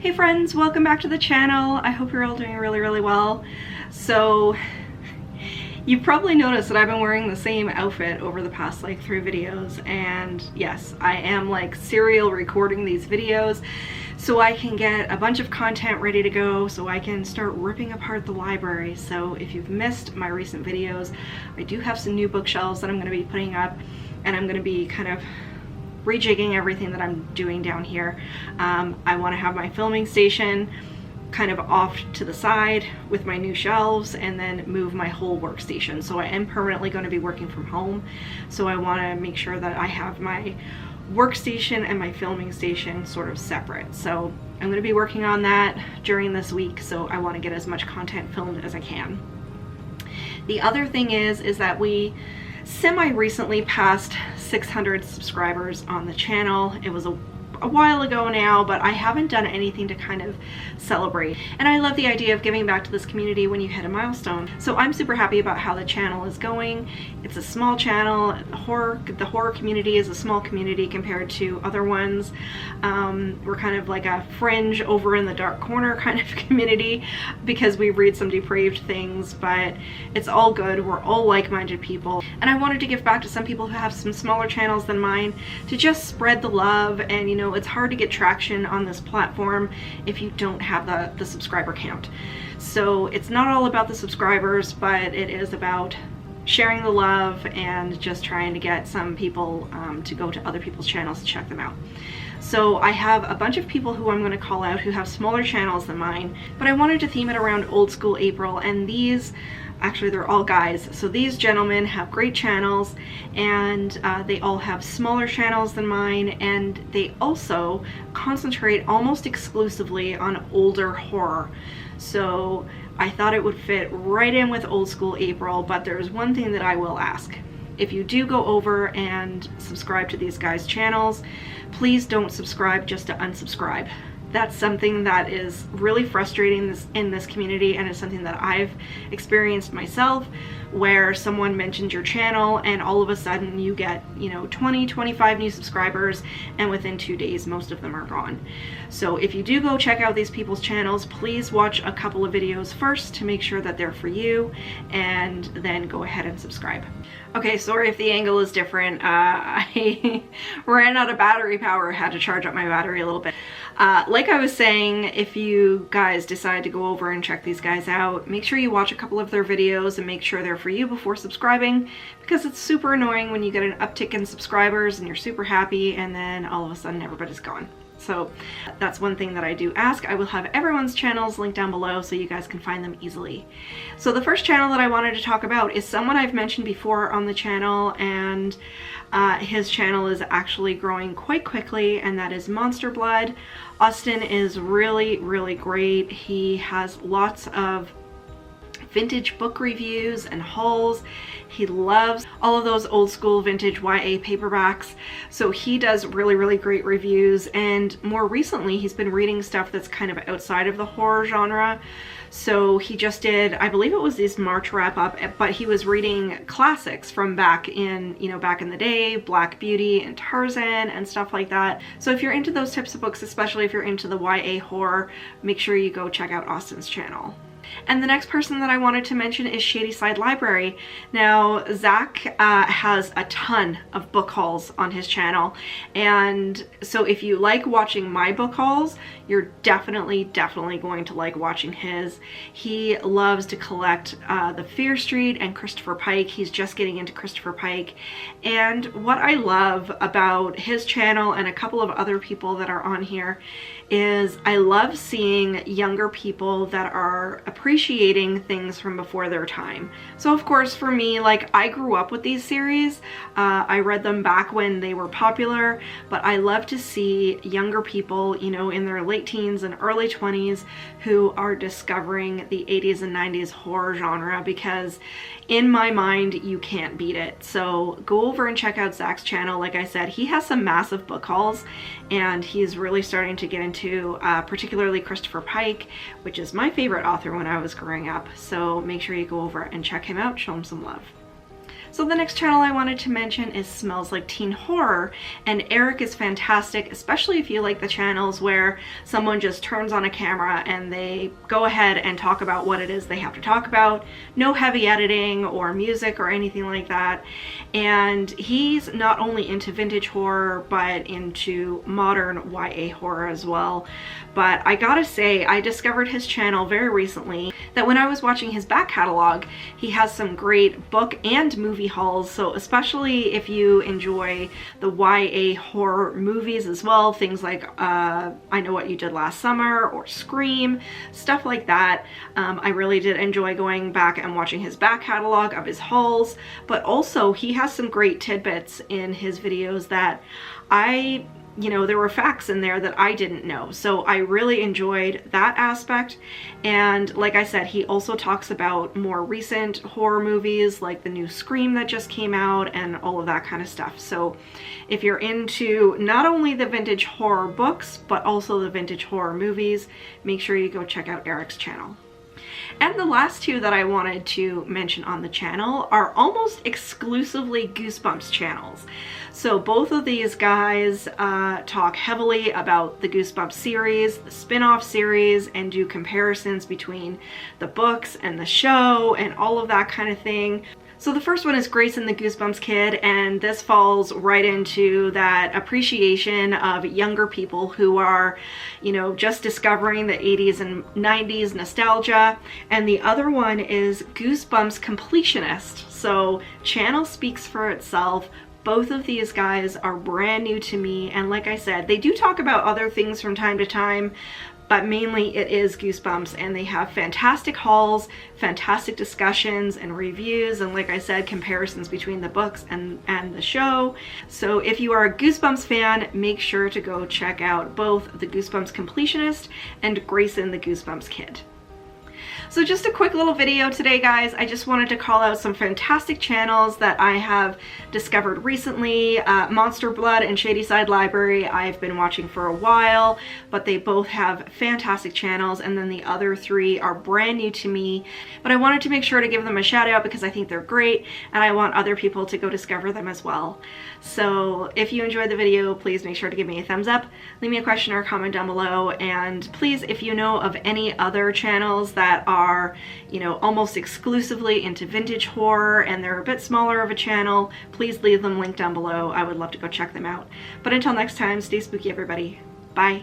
Hey friends, welcome back to the channel. I hope you're all doing really well. So you've probably noticed that I've been wearing the same outfit over the past like 3 videos, and yes, I am like serial recording these videos so I can get a bunch of content ready to go so I can start ripping apart the library. So if you've missed my recent videos, I do have some new bookshelves that I'm going to be putting up, and I'm going to be kind of rejigging everything that I'm doing down here. I want to have my filming station kind of off to the side with my new shelves, and then move my whole workstation. So I am permanently going to be working from home, so I want to make sure that I have my workstation and my filming station sort of separate. So I'm going to be working on that during this week, so I want to get as much content filmed as I can. The other thing is that we semi-recently passed 600 subscribers on the channel. It was a while ago now, but I haven't done anything to kind of celebrate. And I love the idea of giving back to this community when you hit a milestone. So I'm super happy about how the channel is going. It's a small channel. The horror community is a small community compared to other ones. We're kind of like a fringe over in the dark corner kind of community because we read some depraved things, but it's all good. We're all like-minded people. And I wanted to give back to some people who have some smaller channels than mine to just spread the love. And you know, it's hard to get traction on this platform if you don't have the subscriber count. So it's not all about the subscribers, but it is about sharing the love and just trying to get some people to go to other people's channels to check them out. So I have a bunch of people who I'm going to call out who have smaller channels than mine, but I wanted to theme it around Old School April, and these actually, they're all guys. So these gentlemen have great channels, and they all have smaller channels than mine, and they also concentrate almost exclusively on older horror. So I thought it would fit right in with Old School April, but there's one thing that I will ask. If you do go over and subscribe to these guys' channels, please don't subscribe just to unsubscribe. That's something that is really frustrating in this community, and it's something that I've experienced myself, where someone mentions your channel and all of a sudden you get, you know, 20-25 new subscribers, and within 2 days most of them are gone. So if you do go check out these people's channels, please watch a couple of videos first to make sure that they're for you, and then go ahead and subscribe. Okay, sorry if the angle is different. I ran out of battery power, had to charge up my battery a little bit. Like I was saying, if you guys decide to go over and check these guys out, make sure you watch a couple of their videos and make sure they're for you before subscribing, because it's super annoying when you get an uptick in subscribers and you're super happy and then all of a sudden everybody's gone. So that's one thing that I do ask. I will have everyone's channels linked down below so you guys can find them easily. So the first channel that I wanted to talk about is someone I've mentioned before on the channel, and his channel is actually growing quite quickly, and that is Monsterblood. Austin is really great. He has lots of vintage book reviews and hauls. He loves all of those old school vintage YA paperbacks, so he does really great reviews. And more recently he's been reading stuff that's kind of outside of the horror genre. So he just did, I believe it was this March wrap up, but he was reading classics from back in, you know, back in the day, Black Beauty and Tarzan and stuff like that. So if you're into those types of books, especially if you're into the YA horror, make sure you go check out Austin's channel. And the next person that I wanted to mention is Shadyside Library. Now, Zach has a ton of book hauls on his channel, and so if you like watching my book hauls, you're definitely going to like watching his. He loves to collect the Fear Street and Christopher Pike. He's just getting into Christopher Pike, and what I love about his channel and a couple of other people that are on here is I love seeing younger people that are appreciating things from before their time. So of course for me, like, I grew up with these series. I read them back when they were popular, but I love to see younger people, you know, in their late teens and early 20s who are discovering the 80s and 90s horror genre, because in my mind you can't beat it. So go over and check out Zach's channel. Like I said, he has some massive book hauls, and he's really starting to get into particularly Christopher Pike, which is my favorite author when I was growing up. So make sure you go over and check him out, show him some love. So the next channel I wanted to mention is Smells Like Teen Horror, and Eric is fantastic, especially if you like the channels where someone just turns on a camera and they go ahead and talk about what it is they have to talk about. No heavy editing or music or anything like that. And he's not only into vintage horror, but into modern YA horror as well. But I gotta say, I discovered his channel very recently that when I was watching his back catalog, he has some great book and movie hauls. So especially if you enjoy the YA horror movies as well, things like I Know What You Did Last Summer or Scream, stuff like that. I really did enjoy going back and watching his back catalog of his hauls, but also he has some great tidbits in his videos that there were facts in there that I didn't know. So I really enjoyed that aspect. And like I said, he also talks about more recent horror movies like the new Scream that just came out and all of that kind of stuff. So if you're into not only the vintage horror books, but also the vintage horror movies, make sure you go check out Eric's channel. And the last two that I wanted to mention on the channel are almost exclusively Goosebumps channels. So both of these guys talk heavily about the Goosebumps series, the spin-off series, and do comparisons between the books and the show and all of that kind of thing. So the first one is Grayson the Goosebumps Kid, and this falls right into that appreciation of younger people who are, just discovering the 80s and 90s nostalgia. And the other one is Goosebumps Completionist. So channel speaks for itself. Both of these guys are brand new to me, and like I said, they do talk about other things from time to time, but mainly it is Goosebumps, and they have fantastic hauls, fantastic discussions and reviews, and like I said, comparisons between the books and the show. So if you are a Goosebumps fan, make sure to go check out both the Goosebumps Completionist and Grayson the Goosebumps Kid. So just a quick little video today, guys. I just wanted to call out some fantastic channels that I have discovered recently. Monsterblood and Shadyside Library I've been watching for a while, but they both have fantastic channels, and then the other three are brand new to me. But I wanted to make sure to give them a shout out because I think they're great, and I want other people to go discover them as well. So if you enjoyed the video, please make sure to give me a thumbs up, leave me a question or a comment down below, and please, if you know of any other channels that are almost exclusively into vintage horror and they're a bit smaller of a channel, please leave them linked down below. I would love to go check them out. But until next time, stay spooky, everybody. Bye.